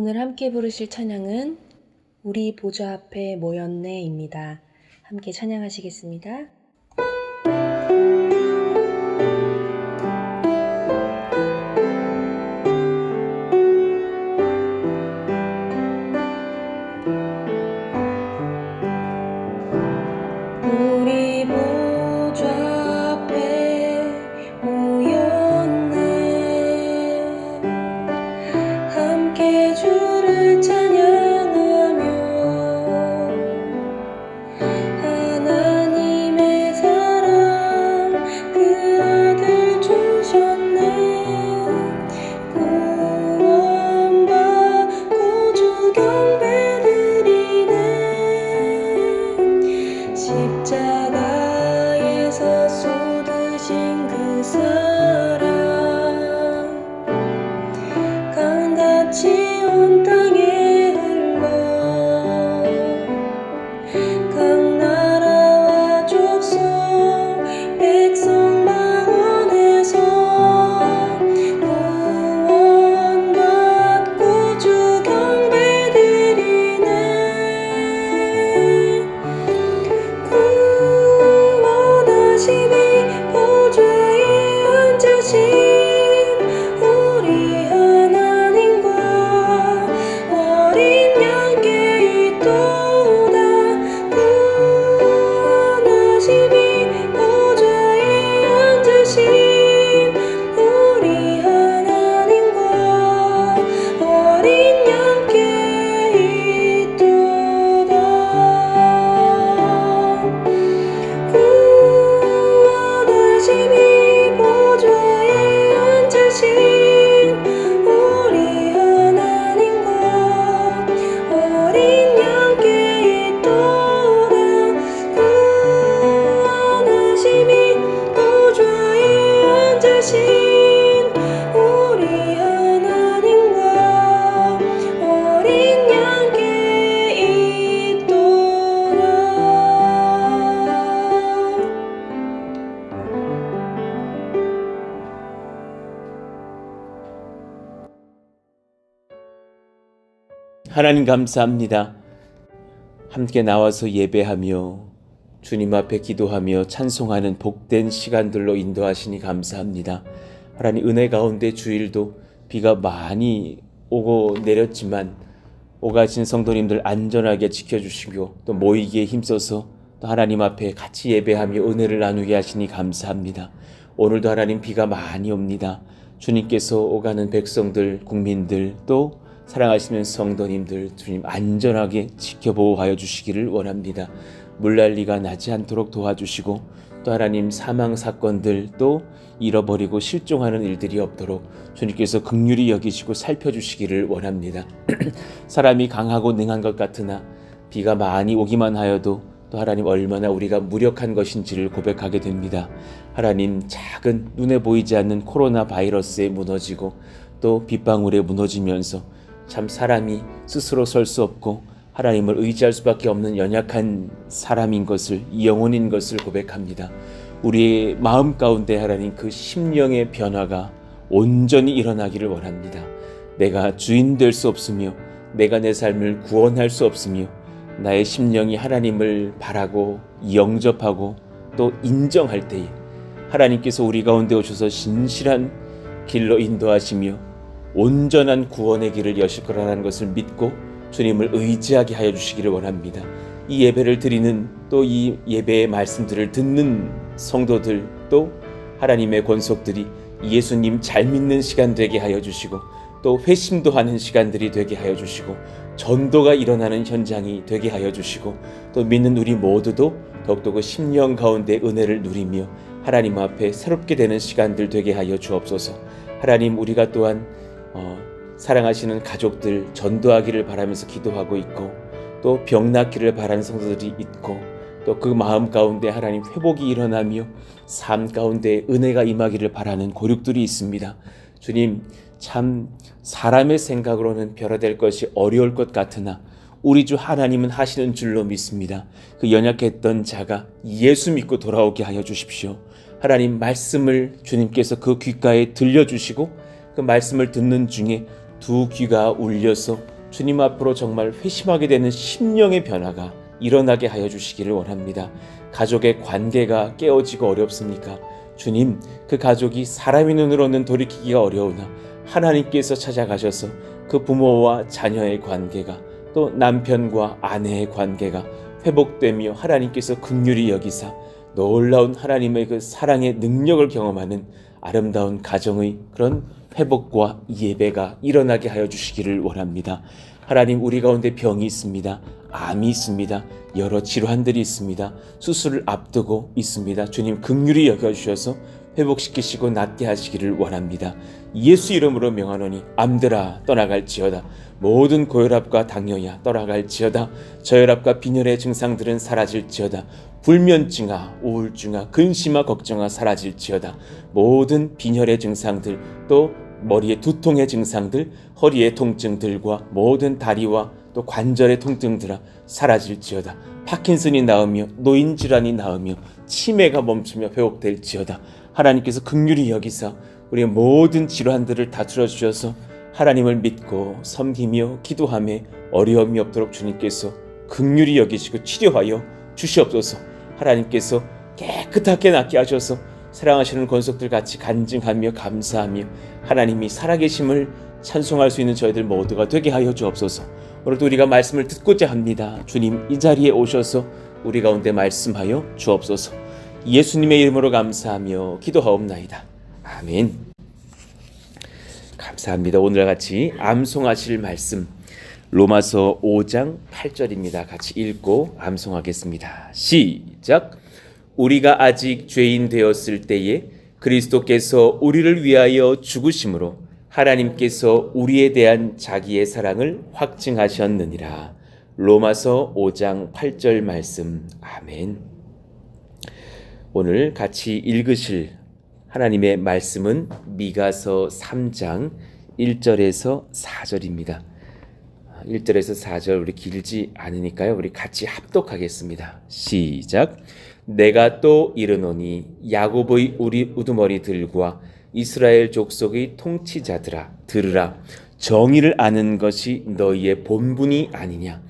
오늘 함께 부르실 찬양은 우리 보좌 앞에 모였네입니다. 함께 찬양하시겠습니다. 우리 보좌 앞에 모였네. 함께 주를 찬양하며 하나님의 사랑 그 아들 주셨네. 구원받고 주 경배 드리네. 십자가에서 쏟으신 그 사랑 강같이 온 땅에 흘러 각 나라와 족속 백성 방언에서 구원받고 주 경배 드리네. 구원하심이 보좌에 앉으신 우리 하나님과 어린 양께 있도다. 구원하심이 보좌에 앉으신 우리 하나님과 어린 양께 있도다. 구원하심이 보좌에 앉으신 우리 하나님과 어린 양께 있도다. 구원하심이 보좌에 앉으신 우리 하나님과 어린 양께 있도다. 하나님 감사합니다. 함께 나와서 예배하며 주님 앞에 기도하며 찬송하는 복된 시간들로 인도하시니 감사합니다. 하나님 은혜 가운데 주일도 비가 많이 오고 내렸지만 오가신 성도님들 안전하게 지켜주시고 또 모이기에 힘써서 또 하나님 앞에 같이 예배하며 은혜를 나누게 하시니 감사합니다. 오늘도 하나님 비가 많이 옵니다. 주님께서 오가는 백성들, 국민들 또 사랑하시는 성도님들 주님 안전하게 지켜보호하여 주시기를 원합니다. 물난리가 나지 않도록 도와주시고 또 하나님 사망 사건들 또 잃어버리고 실종하는 일들이 없도록 주님께서 긍휼히 여기시고 살펴주시기를 원합니다. 사람이 강하고 능한 것 같으나 비가 많이 오기만 하여도 또 하나님 얼마나 우리가 무력한 것인지를 고백하게 됩니다. 하나님 작은 눈에 보이지 않는 코로나 바이러스에 무너지고 또 빗방울에 무너지면서 참 사람이 스스로 설 수 없고 하나님을 의지할 수밖에 없는 연약한 사람인 것을, 영혼인 것을 고백합니다. 우리의 마음 가운데 하나님 그 심령의 변화가 온전히 일어나기를 원합니다. 내가 주인 될 수 없으며 내가 내 삶을 구원할 수 없으며 나의 심령이 하나님을 바라고 영접하고 또 인정할 때에 하나님께서 우리 가운데 오셔서 신실한 길로 인도하시며 온전한 구원의 길을 여실 거라는 것을 믿고 주님을 의지하게 하여 주시기를 원합니다. 이 예배를 드리는 또 이 예배의 말씀들을 듣는 성도들 또 하나님의 권속들이 예수님 잘 믿는 시간 되게 하여 주시고 또 회심도 하는 시간들이 되게 하여 주시고 전도가 일어나는 현장이 되게 하여 주시고 또 믿는 우리 모두도 더욱더 그 심령 가운데 은혜를 누리며 하나님 앞에 새롭게 되는 시간들 되게 하여 주옵소서. 하나님 우리가 또한 사랑하시는 가족들 전도하기를 바라면서 기도하고 있고 또 병 낫기를 바라는 성도들이 있고 또 그 마음 가운데 하나님 회복이 일어나며 삶 가운데 은혜가 임하기를 바라는 고륙들이 있습니다. 주님 참 사람의 생각으로는 변화될 것이 어려울 것 같으나 우리 주 하나님은 하시는 줄로 믿습니다. 그 연약했던 자가 예수 믿고 돌아오게 하여 주십시오. 하나님 말씀을 주님께서 그 귓가에 들려주시고 그 말씀을 듣는 중에 두 귀가 울려서 주님 앞으로 정말 회심하게 되는 심령의 변화가 일어나게 하여 주시기를 원합니다. 가족의 관계가 깨어지고 어렵습니까? 주님, 그 가족이 사람의 눈으로는 돌이키기가 어려우나 하나님께서 찾아가셔서 그 부모와 자녀의 관계가 또 남편과 아내의 관계가 회복되며 하나님께서 긍휼히 여기사 놀라운 하나님의 그 사랑의 능력을 경험하는 아름다운 가정의 그런 회복과 예배가 일어나게 하여 주시기를 원합니다. 하나님, 우리 가운데 병이 있습니다. 암이 있습니다. 여러 질환들이 있습니다. 수술을 앞두고 있습니다. 주님, 긍휼히 여겨주셔서 회복시키시고 낫게 하시기를 원합니다. 예수 이름으로 명하노니 암들아 떠나갈지어다. 모든 고혈압과 당뇨야 떠나갈지어다. 저혈압과 빈혈의 증상들은 사라질지어다. 불면증아, 우울증아, 근심아, 걱정아 사라질지어다. 모든 빈혈의 증상들, 또 머리의 두통의 증상들, 허리의 통증들과 모든 다리와 또 관절의 통증들아 사라질지어다. 파킨슨이 나으며 노인질환이 나으며 치매가 멈추며 회복될지어다. 하나님께서 긍휼히 여기사 우리의 모든 질환들을 다스려 주셔서 하나님을 믿고 섬기며 기도하며 어려움이 없도록 주님께서 긍휼히 여기시고 치료하여 주시옵소서. 하나님께서 깨끗하게 낫게 하셔서 사랑하시는 권속들 같이 간증하며 감사하며 하나님이 살아계심을 찬송할 수 있는 저희들 모두가 되게 하여 주옵소서. 오늘도 우리가 말씀을 듣고자 합니다. 주님, 이 자리에 오셔서 우리 가운데 말씀하여 주옵소서. 예수님의 이름으로 감사하며 기도하옵나이다. 아멘. 감사합니다. 오늘 같이 암송하실 말씀 로마서 5장 8절입니다. 같이 읽고 암송하겠습니다. 시작. 우리가 아직 죄인 되었을 때에 그리스도께서 우리를 위하여 죽으심으로 하나님께서 우리에 대한 자기의 사랑을 확증하셨느니라. 로마서 5장 8절 말씀. 아멘. 오늘 같이 읽으실 하나님의 말씀은 미가서 3장 1절에서 4절입니다. 1절에서 4절 우리 길지 않으니까요. 우리 같이 합독하겠습니다. 시작. 내가 또 이르노니 야곱의 우리 우두머리들과 이스라엘 족속의 통치자들아 들으라. 정의를 아는 것이 너희의 본분이 아니냐.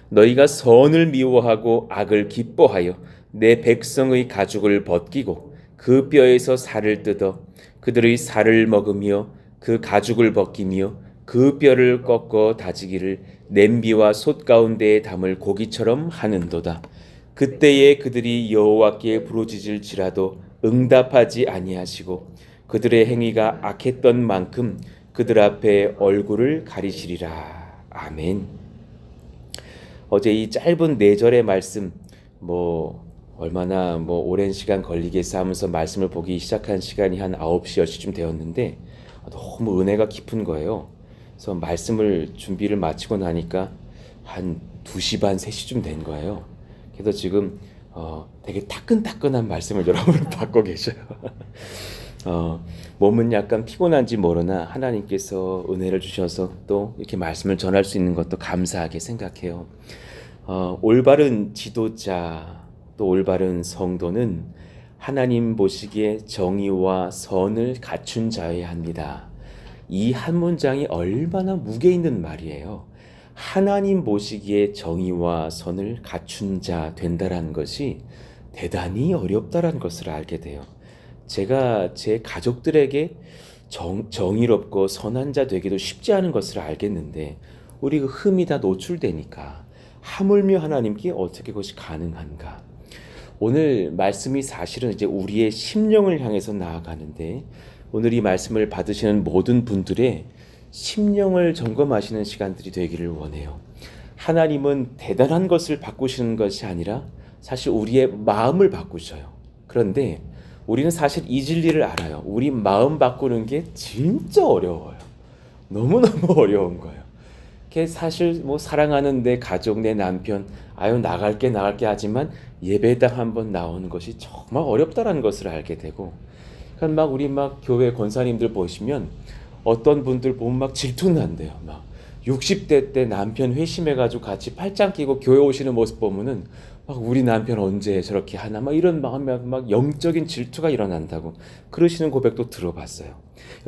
너희가 선을 미워하고 악을 기뻐하여 내 백성의 가죽을 벗기고 그 뼈에서 살을 뜯어 그들의 살을 먹으며 그 가죽을 벗기며 그 뼈를 꺾어 다지기를 냄비와 솥 가운데에 담을 고기처럼 하는도다. 그때에 그들이 여호와께 부르짖을지라도 응답하지 아니하시고 그들의 행위가 악했던 만큼 그들 앞에 얼굴을 가리시리라. 아멘. 어제 이 짧은 4절의 말씀 얼마나 오랜 시간 걸리겠어 하면서 말씀을 보기 시작한 시간이 한 9시 10시쯤 되었는데 너무 은혜가 깊은 거예요. 그래서 말씀을 준비를 마치고 나니까 한 2시 반 3시쯤 된 거예요. 그래서 지금 되게 따끈따끈한 말씀을 여러분을 받고 계셔요. 몸은 약간 피곤한지 모르나 하나님께서 은혜를 주셔서 또 이렇게 말씀을 전할 수 있는 것도 감사하게 생각해요. 올바른 지도자 또 올바른 성도는 하나님 보시기에 정의와 선을 갖춘 자여야 합니다. 이 한 문장이 얼마나 무게 있는 말이에요. 하나님 보시기에 정의와 선을 갖춘 자 된다라는 것이 대단히 어렵다라는 것을 알게 돼요. 제가 제 가족들에게 정의롭고 선한 자 되기도 쉽지 않은 것을 알겠는데 우리 그 흠이 다 노출되니까 하물며 하나님께 어떻게 그것이 가능한가? 오늘 말씀이 사실은 이제 우리의 심령을 향해서 나아가는데 오늘 이 말씀을 받으시는 모든 분들의 심령을 점검하시는 시간들이 되기를 원해요. 하나님은 대단한 것을 바꾸시는 것이 아니라 사실 우리의 마음을 바꾸셔요. 그런데 우리는 사실 이 진리를 알아요. 우리 마음 바꾸는 게 진짜 어려워요. 너무너무 어려운 거예요. 그게 사실 사랑하는 내 가족, 내 남편, 나갈게 하지만 예배당 한번 나오는 것이 정말 어렵다라는 것을 알게 되고, 그러니까 우리 교회 권사님들 보시면 어떤 분들 보면 질투 난대요. 60대 때 남편 회심해가지고 같이 팔짱 끼고 교회 오시는 모습 보면은 우리 남편 언제 저렇게 하나 이런 마음에 영적인 질투가 일어난다고 그러시는 고백도 들어봤어요.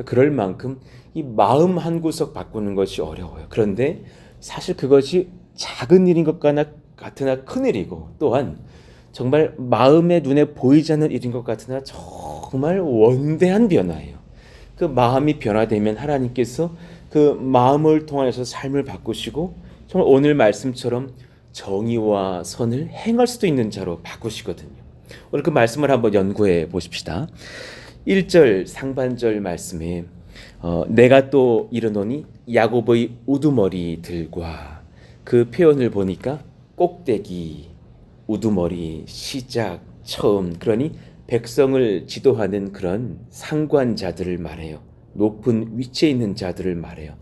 그럴 만큼 이 마음 한 구석 바꾸는 것이 어려워요. 그런데 사실 그것이 작은 일인 것 같으나 큰 일이고, 또한 정말 마음의 눈에 보이지 않는 일인 것 같으나 정말 원대한 변화예요. 그 마음이 변화되면 하나님께서 그 마음을 통해서 삶을 바꾸시고, 정말 오늘 말씀처럼 정의와 선을 행할 수도 있는 자로 바꾸시거든요. 오늘 그 말씀을 한번 연구해 보십시다. 1절 상반절 말씀에 내가 또 이르노니 야곱의 우두머리들과, 그 표현을 보니까 꼭대기, 우두머리, 시작, 처음, 그러니 백성을 지도하는 그런 상관자들을 말해요. 높은 위치에 있는 자들을 말해요.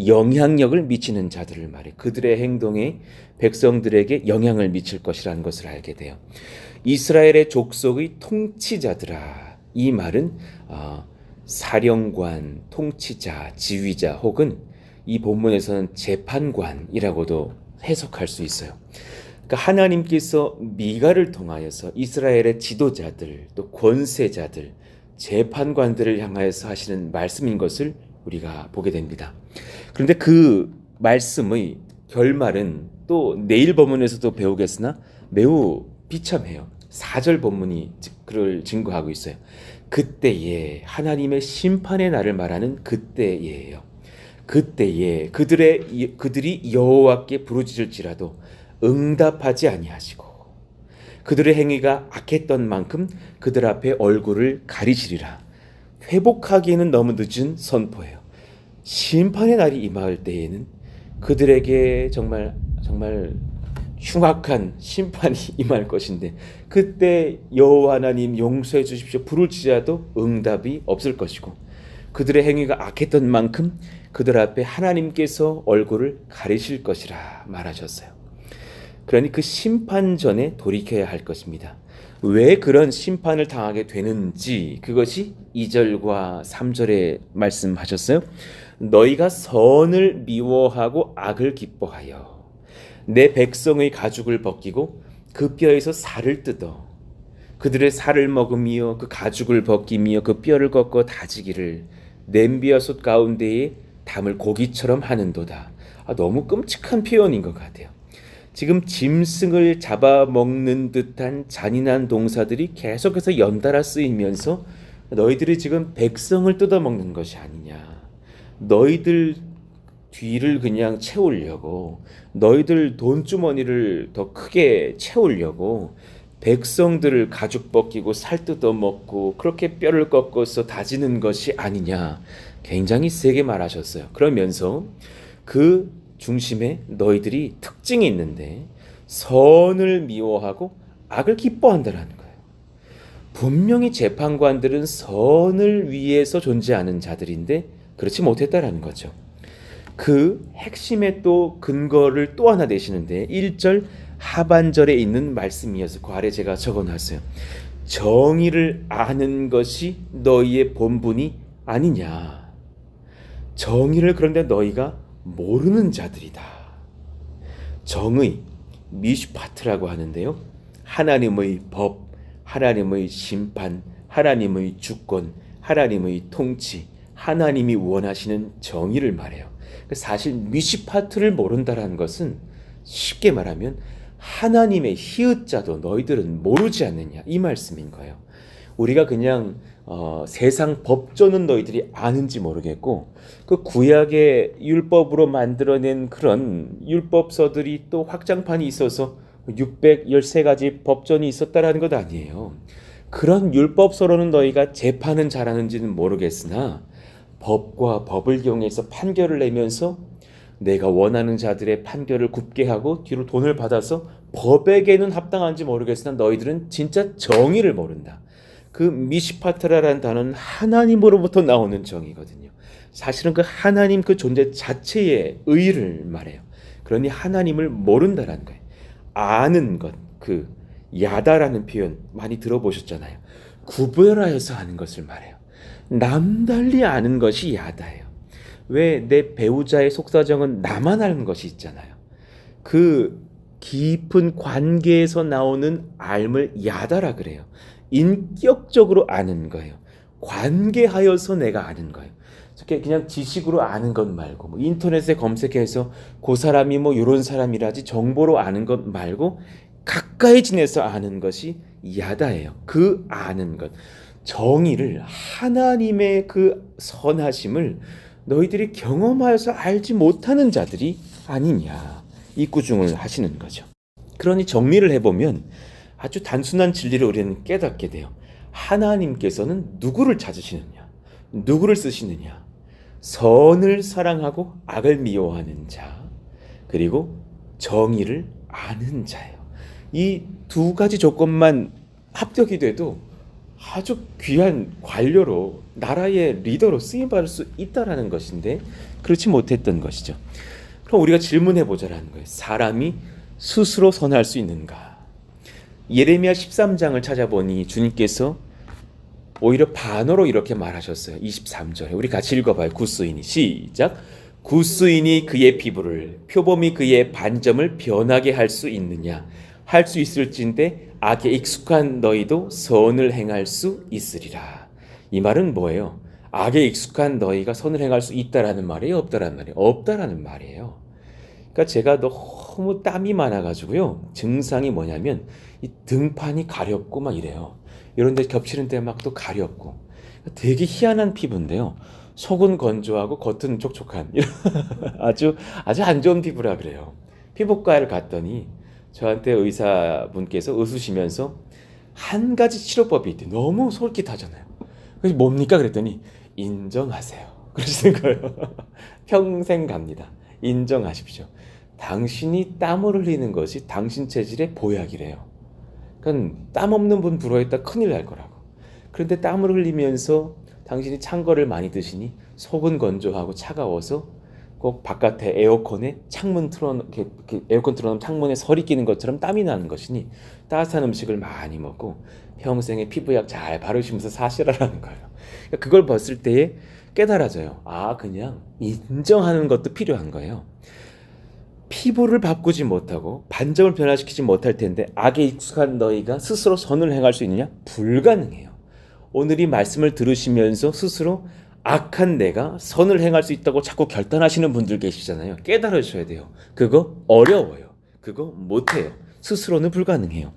영향력을 미치는 자들을 말해요. 그들의 행동에 백성들에게 영향을 미칠 것이라는 것을 알게 돼요. 이스라엘의 족속의 통치자들아, 이 말은 사령관, 통치자, 지휘자, 혹은 이 본문에서는 재판관이라고도 해석할 수 있어요. 그러니까 하나님께서 미가를 통하여서 이스라엘의 지도자들, 또 권세자들, 재판관들을 향하여서 하시는 말씀인 것을 우리가 보게 됩니다. 그런데 그 말씀의 결말은 또 내일 본문에서도 배우겠으나 매우 비참해요. 4절 본문이 그를 증거하고 있어요. 그때에, 하나님의 심판의 날을 말하는 그때예요. 그때에 그들이 여호와께 부르짖을지라도 응답하지 아니하시고, 그들의 행위가 악했던 만큼 그들 앞에 얼굴을 가리시리라. 회복하기에는 너무 늦은 선포예요. 심판의 날이 임할 때에는 그들에게 정말 흉악한 심판이 임할 것인데, 그때 여호와 하나님 용서해 주십시오 부르짖어도 응답이 없을 것이고, 그들의 행위가 악했던 만큼 그들 앞에 하나님께서 얼굴을 가리실 것이라 말하셨어요. 그러니 그 심판 전에 돌이켜야 할 것입니다. 왜 그런 심판을 당하게 되는지, 그것이 2절과 3절에 말씀하셨어요. 너희가 선을 미워하고 악을 기뻐하여 내 백성의 가죽을 벗기고 그 뼈에서 살을 뜯어 그들의 살을 먹으며 그 가죽을 벗기며 그 뼈를 꺾어 다지기를 냄비와 솥 가운데에 담을 고기처럼 하는도다. 너무 끔찍한 표현인 것 같아요. 지금 짐승을 잡아먹는 듯한 잔인한 동사들이 계속해서 연달아 쓰이면서 너희들이 지금 백성을 뜯어먹는 것이 아니냐, 너희들 뒤를 그냥 채우려고, 너희들 돈주머니를 더 크게 채우려고 백성들을 가죽 벗기고 살 뜯어먹고 그렇게 뼈를 꺾어서 다지는 것이 아니냐, 굉장히 세게 말하셨어요. 그러면서 그 중심에 너희들이 특징이 있는데 선을 미워하고 악을 기뻐한다라는 거예요. 분명히 재판관들은 선을 위해서 존재하는 자들인데 그렇지 못했다라는 거죠. 그 핵심의 또 근거를 또 하나 내시는데 1절 하반절에 있는 말씀이어서 그 아래 제가 적어놨어요. 정의를 아는 것이 너희의 본분이 아니냐. 정의를 그런데 너희가 모르는 자들이다. 정의, 미슈파트라고 하는데요. 하나님의 법, 하나님의 심판, 하나님의 주권, 하나님의 통치, 하나님이 원하시는 정의를 말해요. 사실 미슈파트를 모른다라는 것은 쉽게 말하면 하나님의 히읗자도 너희들은 모르지 않느냐, 이 말씀인 거예요. 우리가 그냥 세상 법조는 너희들이 아는지 모르겠고, 그 구약의 율법으로 만들어낸 그런 율법서들이 또 확장판이 있어서 613가지 법전이 있었다라는 것 아니에요. 그런 율법서로는 너희가 재판은 잘하는지는 모르겠으나 법과 법을 이용해서 판결을 내면서 내가 원하는 자들의 판결을 굽게 하고 뒤로 돈을 받아서 법에게는 합당한지 모르겠으나 너희들은 진짜 정의를 모른다. 그 미시파트라라는 단어는 하나님으로부터 나오는 정의거든요. 사실은 그 하나님 그 존재 자체의 의를 말해요. 그러니 하나님을 모른다라는 거예요. 아는 것, 그 야다라는 표현 많이 들어보셨잖아요. 구별하여서 아는 것을 말해요. 남달리 아는 것이 야다예요. 왜 내 배우자의 속사정은 나만 아는 것이 있잖아요. 그 깊은 관계에서 나오는 알을 야다라 그래요. 인격적으로 아는 거예요. 관계하여서 내가 아는 거예요. 그냥 지식으로 아는 것 말고 뭐 인터넷에 검색해서 그 사람이 뭐 이런 사람이라지 정보로 아는 것 말고 가까이 지내서 아는 것이 야다예요. 그 아는 것, 정의를, 하나님의 그 선하심을 너희들이 경험하여서 알지 못하는 자들이 아니냐, 이 꾸중을 하시는 거죠. 그러니 정리를 해보면 아주 단순한 진리를 우리는 깨닫게 돼요. 하나님께서는 누구를 찾으시느냐, 누구를 쓰시느냐, 선을 사랑하고 악을 미워하는 자, 그리고 정의를 아는 자예요. 이 두 가지 조건만 합격이 돼도 아주 귀한 관료로, 나라의 리더로 쓰임받을 수 있다라는 것인데 그렇지 못했던 것이죠. 그럼 우리가 질문해 보자라는 거예요. 사람이 스스로 선할 수 있는가? 예레미야 13장을 찾아보니 주님께서 오히려 반어로 이렇게 말하셨어요. 23절에 우리 같이 읽어봐요. 굿수인이 시작. 굿수인이 그의 피부를, 표범이 그의 반점을 변하게 할 수 있느냐? 할 수 있을진데 악에 익숙한 너희도 선을 행할 수 있으리라. 이 말은 뭐예요? 악에 익숙한 너희가 선을 행할 수 있다라는 말이에요? 없다라는 말이에요? 없다라는 말이에요. 그러니까 제가 너무 땀이 많아가지고요. 증상이 뭐냐면 이 등판이 가렵고 막 이래요. 이런 데 겹치는 데 막 또 가렵고. 되게 희한한 피부인데요. 속은 건조하고 겉은 촉촉한 아주 안 좋은 피부라 그래요. 피부과를 갔더니 저한테 의사분께서 웃으시면서 한 가지 치료법이 있대. 너무 솔깃하잖아요. 그래서 뭡니까? 그랬더니 인정하세요. 그러시는 거예요. 평생 갑니다. 인정하십시오. 당신이 땀을 흘리는 것이 당신 체질의 보약이래요. 그러니까 땀 없는 분 불어있다 큰일 날 거라고. 그런데 땀을 흘리면서 당신이 찬 거를 많이 드시니 속은 건조하고 차가워서 꼭 바깥에 에어컨에 창문 에어컨 틀어놓으면 창문에 설이 끼는 것처럼 땀이 나는 것이니 따뜻한 음식을 많이 먹고 평생에 피부약 잘 바르시면서 사시라라는 거예요. 그러니까 그걸 봤을 때에 깨달아져요. 그냥 인정하는 것도 필요한 거예요. 피부를 바꾸지 못하고 반점을 변화시키지 못할 텐데 악에 익숙한 너희가 스스로 선을 행할 수 있느냐? 불가능해요. 오늘 이 말씀을 들으시면서 스스로 악한 내가 선을 행할 수 있다고 자꾸 결단하시는 분들 계시잖아요. 깨달으셔야 돼요. 그거 어려워요. 그거 못해요. 스스로는 불가능해요.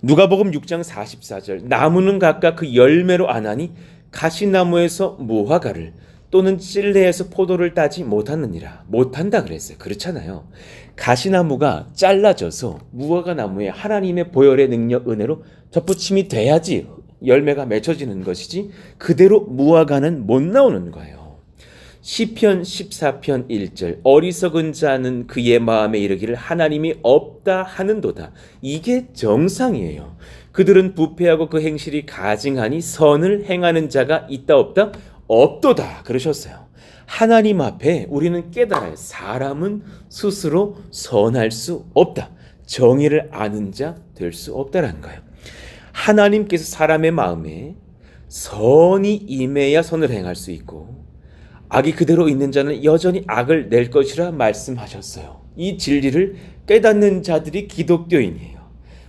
누가복음 6장 44절 나무는 각각 그 열매로 아나니 가시나무에서 무화과를 또는 찔레에서 포도를 따지 못하느니라. 못한다 그랬어요. 그렇잖아요. 가시나무가 잘라져서 무화과 나무에 하나님의 보혈의 능력, 은혜로 접붙임이 돼야지 열매가 맺혀지는 것이지 그대로 무화과는 못 나오는 거예요. 시편 14편 1절 어리석은 자는 그의 마음에 이르기를 하나님이 없다 하는도다. 이게 정상이에요. 그들은 부패하고 그 행실이 가증하니 선을 행하는 자가 있다 없다? 없도다 그러셨어요. 하나님 앞에 우리는 깨달아요. 사람은 스스로 선할 수 없다. 정의를 아는 자 될 수 없다라는 거예요. 하나님께서 사람의 마음에 선이 임해야 선을 행할 수 있고 악이 그대로 있는 자는 여전히 악을 낼 것이라 말씀하셨어요. 이 진리를 깨닫는 자들이 기독교인이에요.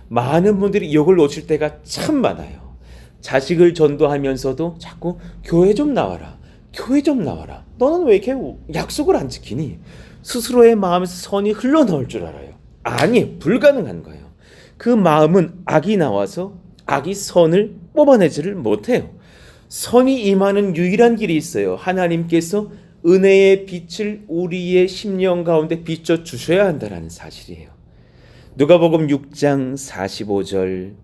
많은 분들이 이걸 놓칠 때가 참 많아요. 자식을 전도하면서도 자꾸 교회 좀 나와라. 교회 좀 나와라. 너는 왜 이렇게 약속을 안 지키니? 스스로의 마음에서 선이 흘러나올 줄 알아요. 아니, 불가능한 거예요. 그 마음은 악이 나와서 악이 선을 뽑아내지를 못해요. 선이 임하는 유일한 길이 있어요. 하나님께서 은혜의 빛을 우리의 심령 가운데 비춰 주셔야 한다는 사실이에요. 누가복음 6장 45절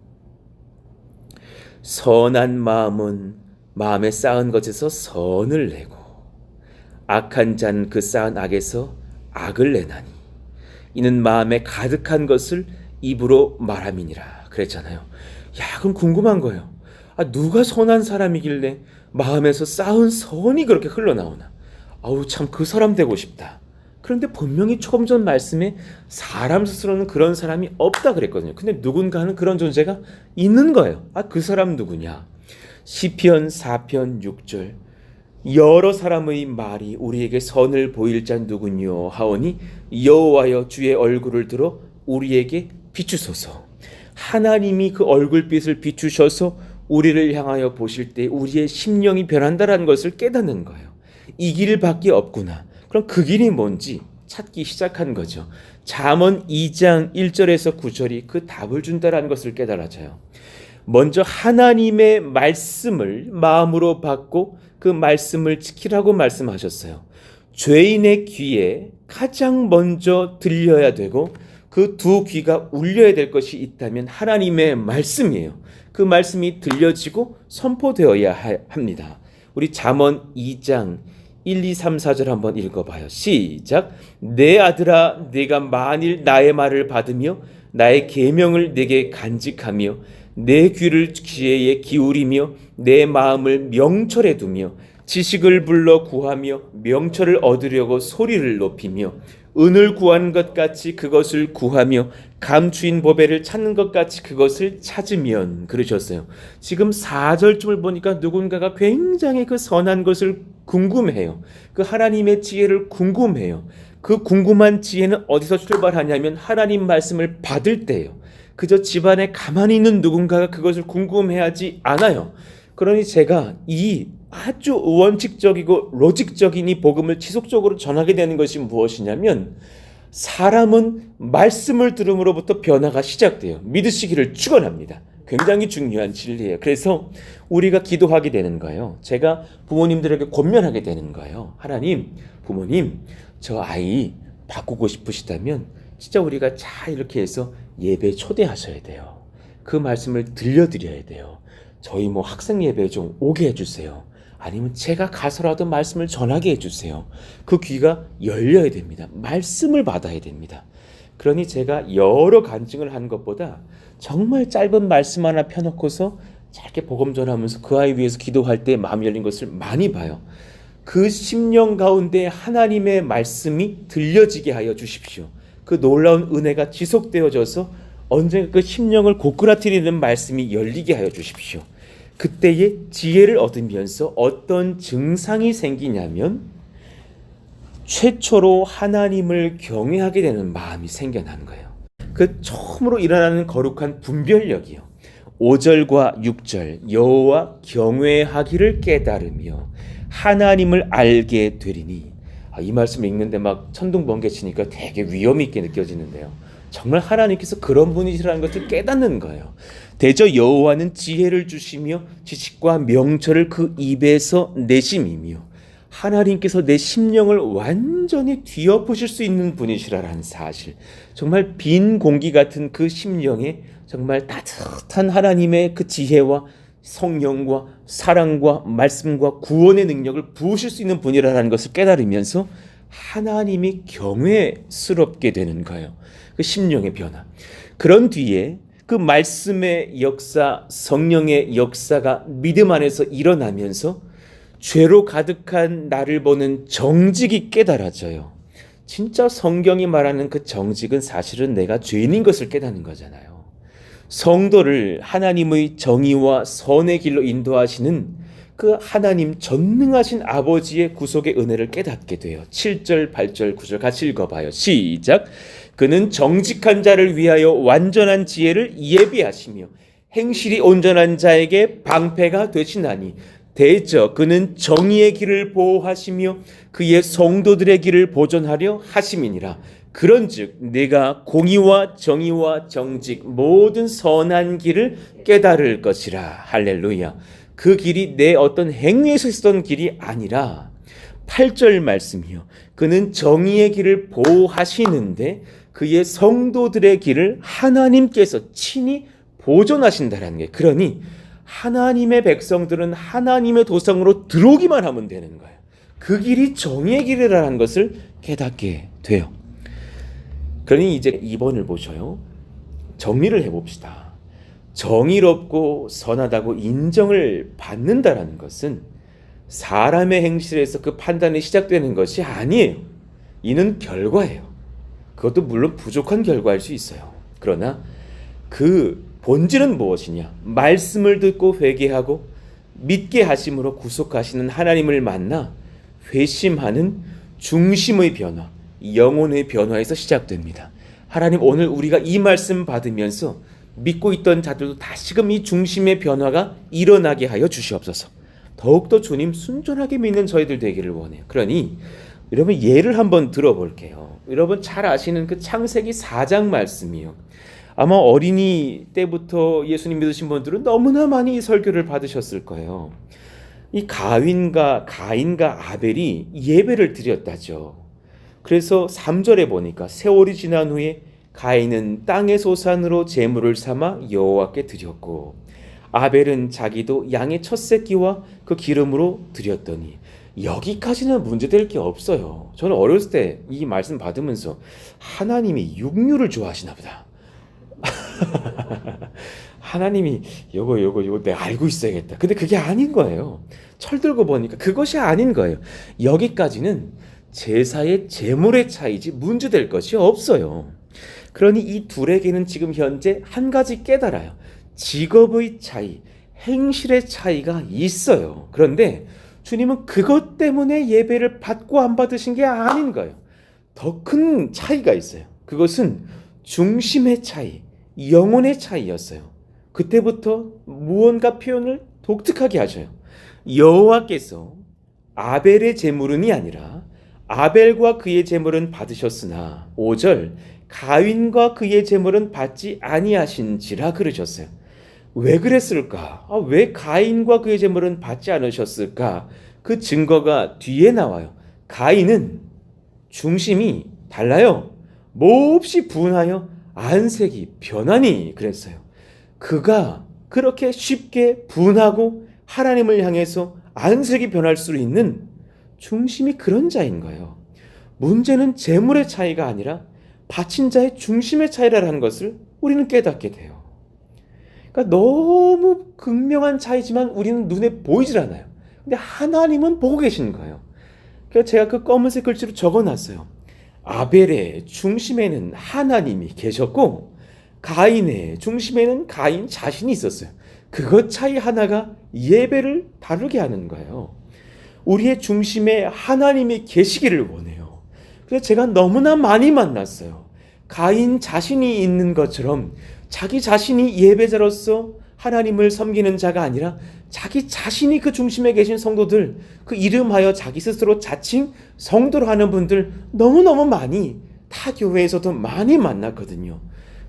선한 마음은 마음에 쌓은 것에서 선을 내고 악한 자는 그 쌓은 악에서 악을 내나니 이는 마음에 가득한 것을 입으로 말함이니라 그랬잖아요. 그럼 궁금한 거예요. 누가 선한 사람이길래 마음에서 쌓은 선이 그렇게 흘러나오나? 참 그 사람 되고 싶다. 그런데 분명히 조금 전 말씀에 사람 스스로는 그런 사람이 없다 그랬거든요. 근데 누군가는 그런 존재가 있는 거예요. 그 사람 누구냐? 시편 4편 6절 여러 사람의 말이 우리에게 선을 보일 자 누구뇨 하오니 여호와여 주의 얼굴을 들어 우리에게 비추소서. 하나님이 그 얼굴빛을 비추셔서 우리를 향하여 보실 때 우리의 심령이 변한다는 것을 깨닫는 거예요. 이 길밖에 없구나. 그럼 그 길이 뭔지 찾기 시작한 거죠. 잠언 2장 1절에서 9절이 그 답을 준다라는 것을 깨달아져요. 먼저 하나님의 말씀을 마음으로 받고 그 말씀을 지키라고 말씀하셨어요. 죄인의 귀에 가장 먼저 들려야 되고 그 두 귀가 울려야 될 것이 있다면 하나님의 말씀이에요. 그 말씀이 들려지고 선포되어야 합니다. 우리 잠언 2장 1, 2, 3, 4절 한번 읽어봐요. 시작. 내 아들아 네가 만일 나의 말을 받으며 나의 계명을 내게 간직하며 내 귀를 지혜에 기울이며 내 마음을 명철에 두며 지식을 불러 구하며 명철을 얻으려고 소리를 높이며 은을 구하는 것 같이 그것을 구하며 감추인 보배를 찾는 것 같이 그것을 찾으면 그러셨어요. 지금 4절쯤을 보니까 누군가가 굉장히 그 선한 것을 궁금해요. 그 하나님의 지혜를 궁금해요. 그 궁금한 지혜는 어디서 출발하냐면 하나님 말씀을 받을 때예요. 그저 집안에 가만히 있는 누군가가 그것을 궁금해하지 않아요. 그러니 제가 이 아주 원칙적이고 로직적인 이 복음을 지속적으로 전하게 되는 것이 무엇이냐면 사람은 말씀을 들음으로부터 변화가 시작돼요. 믿으시기를 축원합니다. 굉장히 중요한 진리예요. 그래서 우리가 기도하게 되는 거예요. 제가 부모님들에게 권면하게 되는 거예요. 하나님, 부모님, 저 아이 바꾸고 싶으시다면 진짜 우리가 잘 이렇게 해서 예배에 초대하셔야 돼요. 그 말씀을 들려드려야 돼요. 저희 학생 예배에 좀 오게 해주세요. 아니면 제가 가서라도 말씀을 전하게 해주세요. 그 귀가 열려야 됩니다. 말씀을 받아야 됩니다. 그러니 제가 여러 간증을 한 것보다 정말 짧은 말씀 하나 펴놓고서 짧게 복음 전하면서 그 아이 위해서 기도할 때 마음이 열린 것을 많이 봐요. 그 심령 가운데 하나님의 말씀이 들려지게 하여 주십시오. 그 놀라운 은혜가 지속되어져서 언젠가 그 심령을 고꾸라뜨리는 말씀이 열리게 하여 주십시오. 그때에 지혜를 얻으면서 어떤 증상이 생기냐면 최초로 하나님을 경외하게 되는 마음이 생겨나는 거예요. 그 처음으로 일어나는 거룩한 분별력이요. 5절과 6절 여호와 경외하기를 깨달으며 하나님을 알게 되리니 이 말씀을 읽는데 천둥 번개 치니까 되게 위험 있게 느껴지는데요. 정말 하나님께서 그런 분이시라는 것을 깨닫는 거예요. 대저 여호와는 지혜를 주시며 지식과 명철을 그 입에서 내심이며 하나님께서 내 심령을 완전히 뒤엎으실 수 있는 분이시라는 사실, 정말 빈 공기 같은 그 심령에 정말 따뜻한 하나님의 그 지혜와 성령과 사랑과 말씀과 구원의 능력을 부으실 수 있는 분이라는 것을 깨달으면서 하나님이 경외스럽게 되는 거예요. 그 심령의 변화. 그런 뒤에 그 말씀의 역사, 성령의 역사가 믿음 안에서 일어나면서 죄로 가득한 나를 보는 정직이 깨달아져요. 진짜 성경이 말하는 그 정직은 사실은 내가 죄인인 것을 깨닫는 거잖아요. 성도를 하나님의 정의와 선의 길로 인도하시는 그 하나님 전능하신 아버지의 구속의 은혜를 깨닫게 돼요. 7절, 8절, 9절 같이 읽어봐요. 시작. 그는 정직한 자를 위하여 완전한 지혜를 예비하시며 행실이 온전한 자에게 방패가 되시나니 대저 그는 정의의 길을 보호하시며 그의 성도들의 길을 보존하려 하심이니라. 그런즉 내가 공의와 정의와 정직 모든 선한 길을 깨달을 것이라. 할렐루야. 그 길이 내 어떤 행위에서 있었던 길이 아니라 8절 말씀이요. 그는 정의의 길을 보호하시는데 그의 성도들의 길을 하나님께서 친히 보존하신다라는 게, 그러니 하나님의 백성들은 하나님의 도성으로 들어오기만 하면 되는 거예요. 그 길이 정의의 길이라는 것을 깨닫게 돼요. 그러니 이제 2번을 보셔요. 정리를 해봅시다. 정의롭고 선하다고 인정을 받는다라는 것은 사람의 행실에서 그 판단이 시작되는 것이 아니에요. 이는 결과예요. 그것도 물론 부족한 결과일 수 있어요. 그러나 그 본질은 무엇이냐? 말씀을 듣고 회개하고 믿게 하심으로 구속하시는 하나님을 만나 회심하는 중심의 변화, 영혼의 변화에서 시작됩니다. 하나님, 오늘 우리가 이 말씀 받으면서 믿고 있던 자들도 다시금 이 중심의 변화가 일어나게 하여 주시옵소서. 더욱더 주님 순전하게 믿는 저희들 되기를 원해요. 그러니 여러분 예를 한번 들어볼게요. 여러분 잘 아시는 그 창세기 4장 말씀이요. 아마 어린이 때부터 예수님 믿으신 분들은 너무나 많이 이 설교를 받으셨을 거예요. 이 가인과 아벨이 예배를 드렸다죠. 그래서 3절에 보니까 세월이 지난 후에 가인은 땅의 소산으로 제물을 삼아 여호와께 드렸고 아벨은 자기도 양의 첫 새끼와 그 기름으로 드렸더니 여기까지는 문제될 게 없어요. 저는 어렸을 때 이 말씀 받으면서 하나님이 육류를 좋아하시나 보다. 하나님이 요거 내가 알고 있어야겠다. 근데 그게 아닌 거예요. 철들고 보니까 그것이 아닌 거예요. 여기까지는 제사의 제물의 차이지 문제될 것이 없어요. 그러니 이 둘에게는 지금 현재 한 가지 깨달아요. 직업의 차이, 행실의 차이가 있어요. 그런데 주님은 그것 때문에 예배를 받고 안 받으신 게 아닌 거예요. 더 큰 차이가 있어요. 그것은 중심의 차이, 영혼의 차이였어요. 그때부터 무언가 표현을 독특하게 하셔요. 여호와께서 아벨의 제물은이 아니라 아벨과 그의 제물은 받으셨으나 5절 가인과 그의 제물은 받지 아니하신지라 그러셨어요. 왜 그랬을까? 왜 가인과 그의 제물은 받지 않으셨을까? 그 증거가 뒤에 나와요. 가인은 중심이 달라요. 몹시 분하여 안색이 변하니 그랬어요. 그가 그렇게 쉽게 분하고 하나님을 향해서 안색이 변할 수 있는 중심이 그런 자인 거예요. 문제는 재물의 차이가 아니라 바친 자의 중심의 차이라는 것을 우리는 깨닫게 돼요. 그러니까 너무 극명한 차이지만 우리는 눈에 보이질 않아요. 근데 하나님은 보고 계신 거예요. 그래서 제가 그 검은색 글씨로 적어놨어요. 아벨의 중심에는 하나님이 계셨고 가인의 중심에는 가인 자신이 있었어요. 그것 차이 하나가 예배를 다르게 하는 거예요. 우리의 중심에 하나님이 계시기를 원해요. 그래서 제가 너무나 많이 만났어요. 가인 자신이 있는 것처럼 자기 자신이 예배자로서 하나님을 섬기는 자가 아니라 자기 자신이 그 중심에 계신 성도들, 그 이름하여 자기 스스로 자칭 성도로 하는 분들 너무너무 많이 타 교회에서도 많이 만났거든요.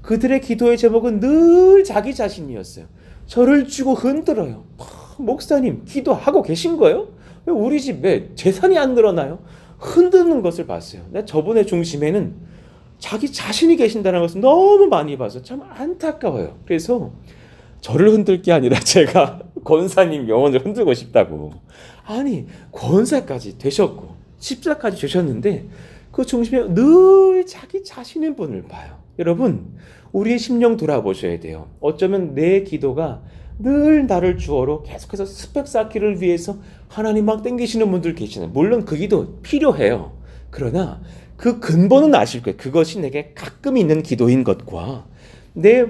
그들의 기도의 제목은 늘 자기 자신이었어요. 저를 쥐고 흔들어요. 목사님 기도하고 계신 거예요? 왜 우리 집에 재산이 안 늘어나요? 흔드는 것을 봤어요. 저분의 중심에는 자기 자신이 계신다는 것을 너무 많이 봐서 참 안타까워요. 그래서 저를 흔들 게 아니라 제가 권사님 영혼을 흔들고 싶다고. 아니 권사까지 되셨고 십자까지 되셨는데 그 중심에 늘 자기 자신인 분을 봐요. 여러분 우리의 심령 돌아보셔야 돼요. 어쩌면 내 기도가 늘 나를 주어로 계속해서 스펙 쌓기를 위해서 하나님 막 땡기시는 분들 계시는, 물론 그 기도 필요해요. 그러나 그 근본은 아실 거예요. 그것이 내게 가끔 있는 기도인 것과 내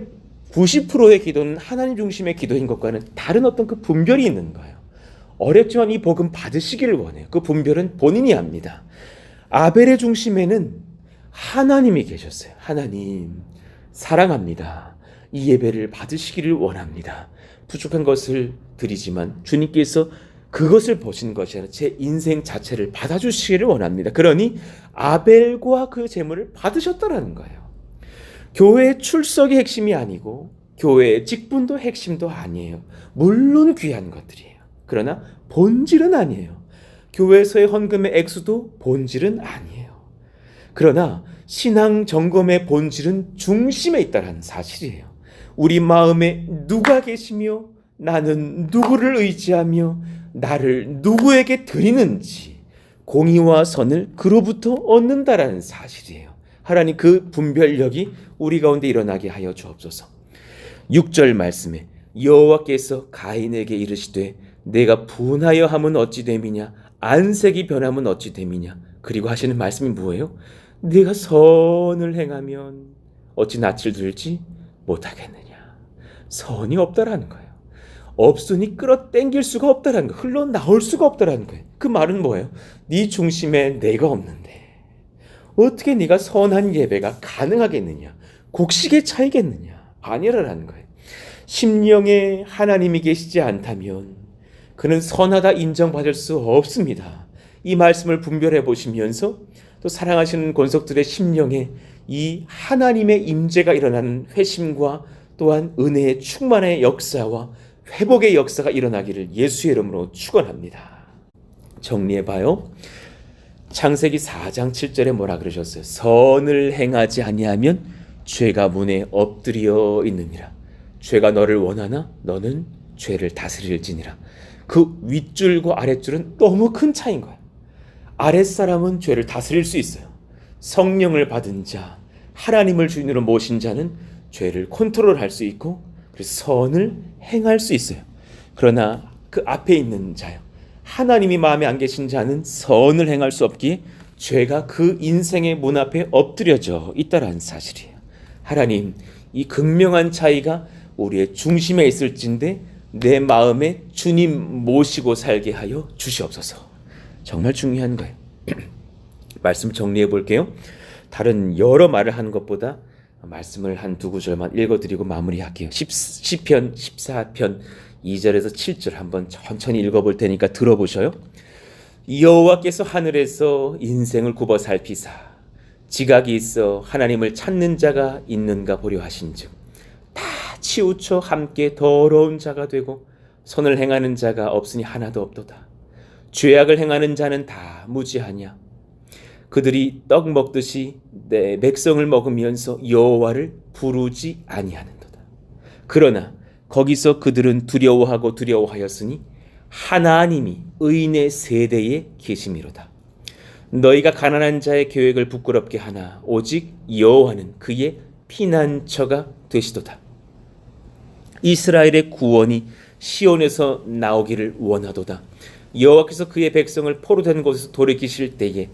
90%의 기도는 하나님 중심의 기도인 것과는 다른 어떤 그 분별이 있는 거예요. 어렵지만 이 복음 받으시기를 원해요. 그 분별은 본인이 합니다. 아벨의 중심에는 하나님이 계셨어요. 하나님 사랑합니다. 이 예배를 받으시기를 원합니다. 부족한 것을 드리지만 주님께서 그것을 보신 것이 아니라 제 인생 자체를 받아주시기를 원합니다. 그러니 아벨과 그 제물을 받으셨다라는 거예요. 교회의 출석이 핵심이 아니고 교회의 직분도 핵심도 아니에요. 물론 귀한 것들이에요. 그러나 본질은 아니에요. 교회에서의 헌금의 액수도 본질은 아니에요. 그러나 신앙 점검의 본질은 중심에 있다는 사실이에요. 우리 마음에 누가 계시며 나는 누구를 의지하며 나를 누구에게 드리는지 공의와 선을 그로부터 얻는다라는 사실이에요. 하나님 그 분별력이 우리 가운데 일어나게 하여 주옵소서. 6절 말씀에 여호와께서 가인에게 이르시되 내가 분하여 함은 어찌 됨이냐 안색이 변함은 어찌 됨이냐. 그리고 하시는 말씀이 뭐예요? 네가 선을 행하면 어찌 낯을 들지 못하겠느냐. 선이 없다라는 거예요. 없으니 끌어당길 수가 없다라는 거예요. 흘러나올 수가 없다라는 거예요. 그 말은 뭐예요? 네 중심에 내가 없는데 어떻게 네가 선한 예배가 가능하겠느냐. 곡식의 차이겠느냐. 아니라는 거예요. 심령에 하나님이 계시지 않다면 그는 선하다 인정받을 수 없습니다. 이 말씀을 분별해 보시면서 또 사랑하시는 권속들의 심령에 이 하나님의 임재가 일어나는 회심과 또한 은혜의 충만의 역사와 회복의 역사가 일어나기를 예수의 이름으로 축원합니다. 정리해봐요. 창세기 4장 7절에 뭐라 그러셨어요? 선을 행하지 아니하면 죄가 문에 엎드려 있느니라. 죄가 너를 원하나 너는 죄를 다스릴지니라. 그 윗줄과 아랫줄은 너무 큰 차이인 거야. 아랫사람은 죄를 다스릴 수 있어요. 성령을 받은 자, 하나님을 주인으로 모신 자는 죄를 컨트롤할 수 있고 그래서 선을 행할 수 있어요. 그러나 그 앞에 있는 자요, 하나님이 마음에 안 계신 자는 선을 행할 수 없기에 죄가 그 인생의 문 앞에 엎드려져 있다라는 사실이에요. 하나님, 이 극명한 차이가 우리의 중심에 있을진데 내 마음에 주님 모시고 살게 하여 주시옵소서. 정말 중요한 거예요. 말씀 정리해 볼게요. 다른 여러 말을 하는 것보다 말씀을 한 두 구절만 읽어드리고 마무리할게요. 시편 14편 2절에서 7절 한번 천천히 읽어볼 테니까 들어보셔요. 여호와께서 하늘에서 인생을 굽어 살피사 지각이 있어 하나님을 찾는 자가 있는가 보려 하신즉 다 치우쳐 함께 더러운 자가 되고 선을 행하는 자가 없으니 하나도 없도다. 죄악을 행하는 자는 다 무지하냐. 그들이 떡 먹듯이 내 백성을 먹으면서 여호와를 부르지 아니하는도다. 그러나 거기서 그들은 두려워하였으니 하나님이 의인의 세대에 계심이로다. 너희가 가난한 자의 계획을 부끄럽게 하나 오직 여호와는 그의 피난처가 되시도다. 이스라엘의 구원이 시온에서 나오기를 원하도다. 여호와께서 그의 백성을 포로된 곳에서 돌이키실 때에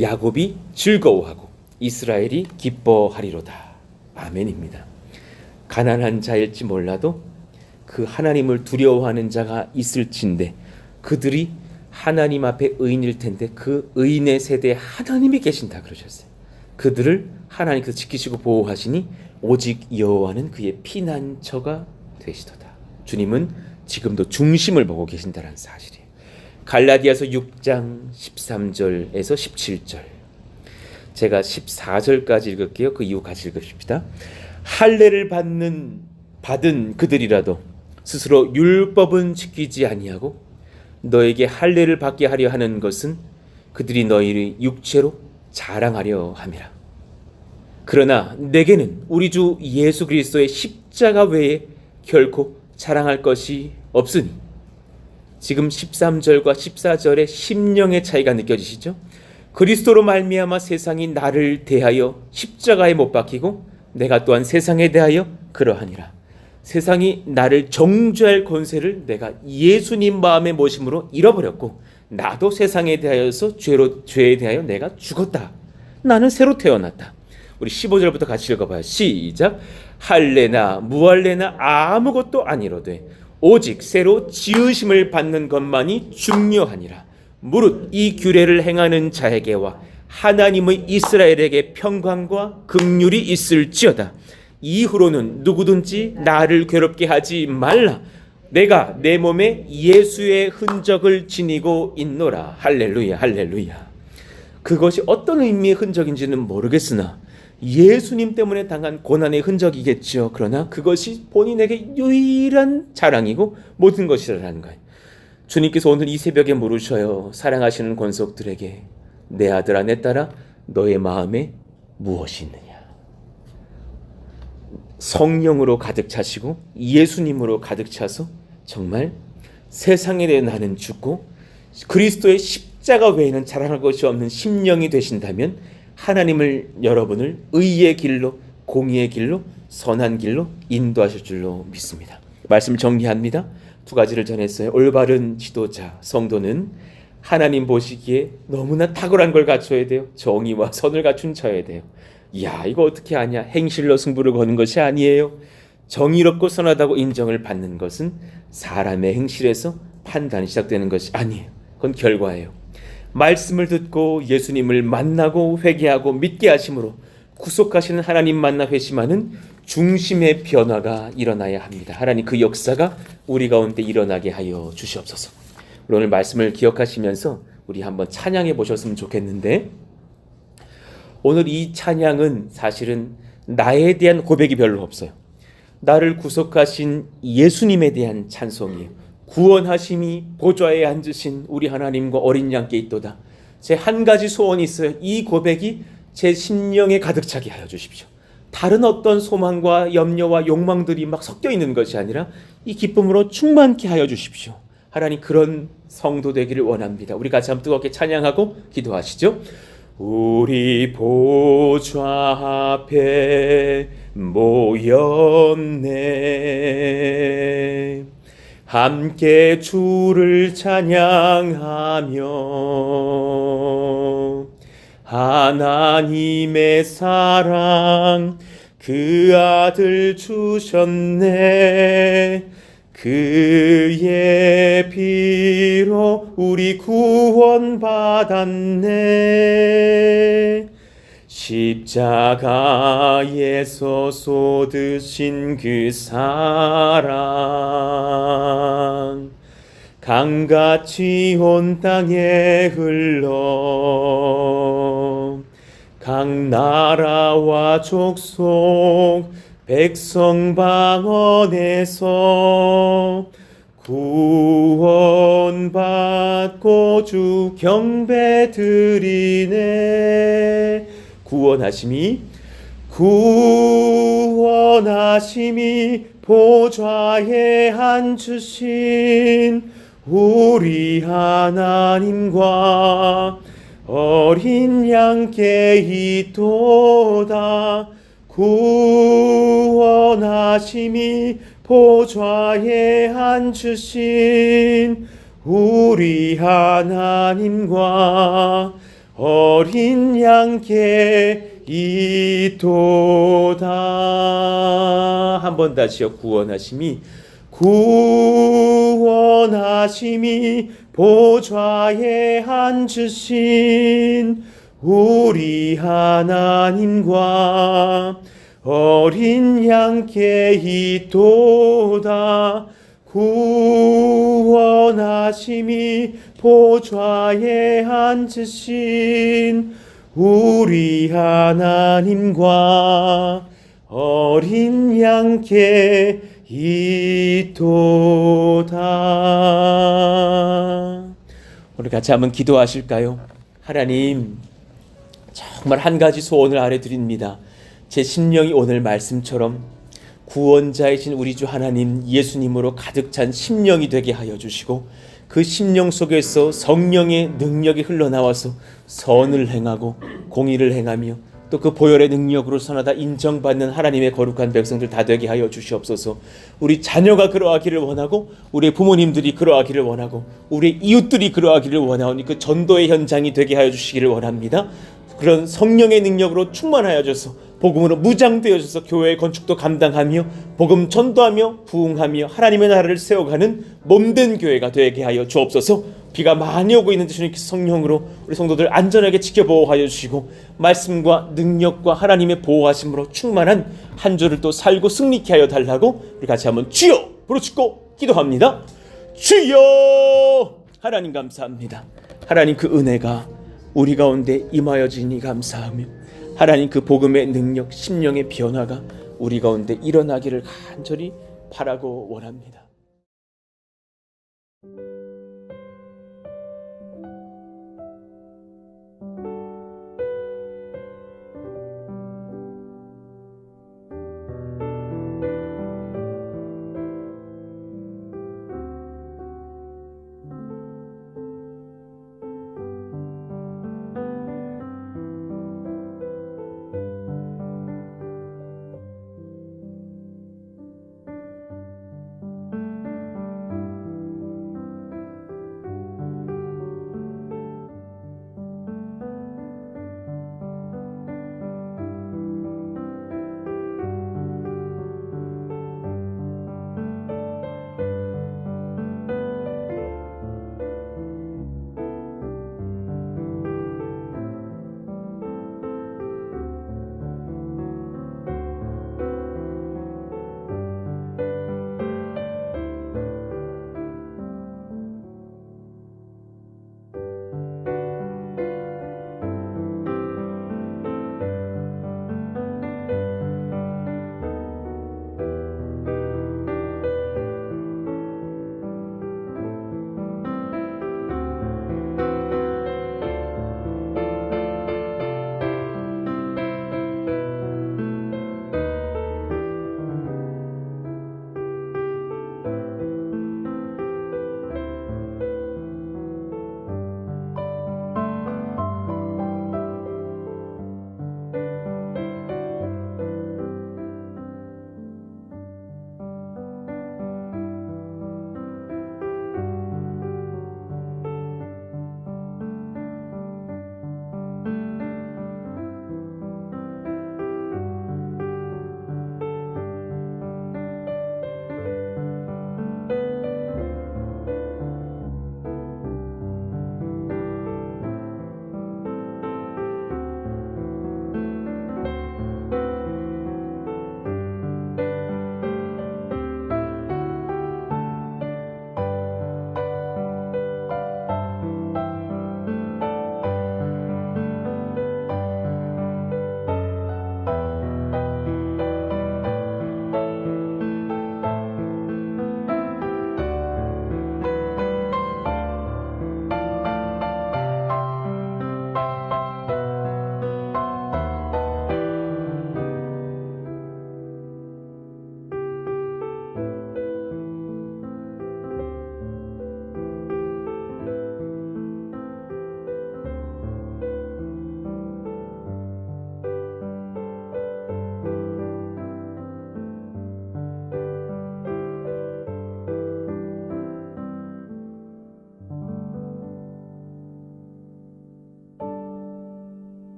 야곱이 즐거워하고 이스라엘이 기뻐하리로다. 아멘입니다. 가난한 자일지 몰라도 그 하나님을 두려워하는 자가 있을진데 그들이 하나님 앞에 의인일 텐데 그 의인의 세대에 하나님이 계신다 그러셨어요. 그들을 하나님께서 지키시고 보호하시니 오직 여호와는 그의 피난처가 되시도다. 주님은 지금도 중심을 보고 계신다는 사실이에요. 갈라디아서 6장 13절에서 17절, 제가 14절까지 읽을게요. 그 이후 같이 읽읍시다. 할례를 받은 그들이라도 스스로 율법은 지키지 아니하고 너에게 할례를 받게 하려 하는 것은 그들이 너희를 육체로 자랑하려 함이라. 그러나 내게는 우리 주 예수 그리스도의 십자가 외에 결코 자랑할 것이 없으니. 지금 13절과 14절의 심령의 차이가 느껴지시죠? 그리스도로 말미암아 세상이 나를 대하여 십자가에 못 박히고 내가 또한 세상에 대하여 그러하니라. 세상이 나를 정죄할 권세를 내가 예수님 마음에 모심으로 잃어버렸고 나도 세상에 대하여서 죄에 대하여 내가 죽었다. 나는 새로 태어났다. 우리 15절부터 같이 읽어봐요. 시작. 할례나 무할례나 아무것도 아니로되 오직 새로 지으심을 받는 것만이 중요하니라. 무릇 이 규례를 행하는 자에게와 하나님의 이스라엘에게 평강과 긍휼이 있을지어다. 이후로는 누구든지 나를 괴롭게 하지 말라. 내가 내 몸에 예수의 흔적을 지니고 있노라. 할렐루야, 할렐루야. 그것이 어떤 의미의 흔적인지는 모르겠으나 예수님 때문에 당한 고난의 흔적이겠죠. 그러나 그것이 본인에게 유일한 자랑이고 모든 것이라는 거예요. 주님께서 오늘 이 새벽에 물으셔요. 사랑하시는 권속들에게 내 아들아 내 딸아 너의 마음에 무엇이 있느냐. 성령으로 가득 차시고 예수님으로 가득 차서 정말 세상에 대해 나는 죽고 그리스도의 십자가 외에는 자랑할 것이 없는 심령이 되신다면 하나님을 여러분을 의의 길로 공의의 길로 선한 길로 인도하실 줄로 믿습니다. 말씀 정리합니다. 두 가지를 전했어요. 올바른 지도자 성도는 하나님 보시기에 너무나 탁월한 걸 갖춰야 돼요. 정의와 선을 갖춘 자여야 돼요. 야, 이거 어떻게 하냐? 행실로 승부를 거는 것이 아니에요. 정의롭고 선하다고 인정을 받는 것은 사람의 행실에서 판단이 시작되는 것이 아니에요. 그건 결과예요. 말씀을 듣고 예수님을 만나고 회개하고 믿게 하심으로 구속하시는 하나님 만나 회심하는 중심의 변화가 일어나야 합니다. 하나님 그 역사가 우리 가운데 일어나게 하여 주시옵소서. 우리 오늘 말씀을 기억하시면서 우리 한번 찬양해 보셨으면 좋겠는데, 오늘 이 찬양은 사실은 나에 대한 고백이 별로 없어요. 나를 구속하신 예수님에 대한 찬송이에요. 구원하심이 보좌에 앉으신 우리 하나님과 어린 양께 있도다. 제 한 가지 소원이 있어요. 이 고백이 제 심령에 가득 차게 하여 주십시오. 다른 어떤 소망과 염려와 욕망들이 막 섞여 있는 것이 아니라 이 기쁨으로 충만케 하여 주십시오. 하나님 그런 성도 되기를 원합니다. 우리 같이 한번 뜨겁게 찬양하고 기도하시죠. 우리 보좌 앞에 모였네. 함께 주를 찬양하며 하나님의 사랑 그 아들 주셨네. 그의 피로 우리 구원받았네. 십자가에서 쏟으신 그 사랑 강같이 온 땅에 흘러 각 나라와 족속 백성 방언에서 구원받고 주 경배 드리네. 구원하심이 보좌에 앉으신 우리 하나님과 어린 양께 있도다. 구원하심이 보좌에 앉으신 우리 하나님과 어린 양께 있도다. 한 번 다시요. 구원하심이 보좌에 앉으신 우리 하나님과 어린 양께 있도다. 구원하심이 보좌에 앉으신 우리 하나님과 어린 양께 있도다. 우리 같이 한번 기도하실까요? 하나님, 정말 한 가지 소원을 아뢰드립니다. 제 심령이 오늘 말씀처럼 구원자이신 우리 주 하나님 예수님으로 가득 찬 심령이 되게 하여 주시고, 그 심령 속에서 성령의 능력이 흘러나와서 선을 행하고 공의를 행하며 또 그 보혈의 능력으로 선하다 인정받는 하나님의 거룩한 백성들 다 되게 하여 주시옵소서. 우리 자녀가 그러하기를 원하고, 우리 부모님들이 그러하기를 원하고, 우리 이웃들이 그러하기를 원하오니 그 전도의 현장이 되게 하여 주시기를 원합니다. 그런 성령의 능력으로 충만하여져서 복음으로 무장되어져서 교회의 건축도 감당하며 복음 전도하며 부흥하며 하나님의 나라를 세워가는 몸된 교회가 되게 하여 주옵소서. 비가 많이 오고 있는데 주님께서 성령으로 우리 성도들 안전하게 지켜보호하여 주시고, 말씀과 능력과 하나님의 보호하심으로 충만한 한 주를 또 살고 승리케 하여 달라고 우리 같이 한번 주여 부르짖고 기도합니다. 주여! 하나님 감사합니다. 하나님 그 은혜가 우리 가운데 임하여지니 감사하며, 하나님 그 복음의 능력, 심령의 변화가 우리 가운데 일어나기를 간절히 바라고 원합니다.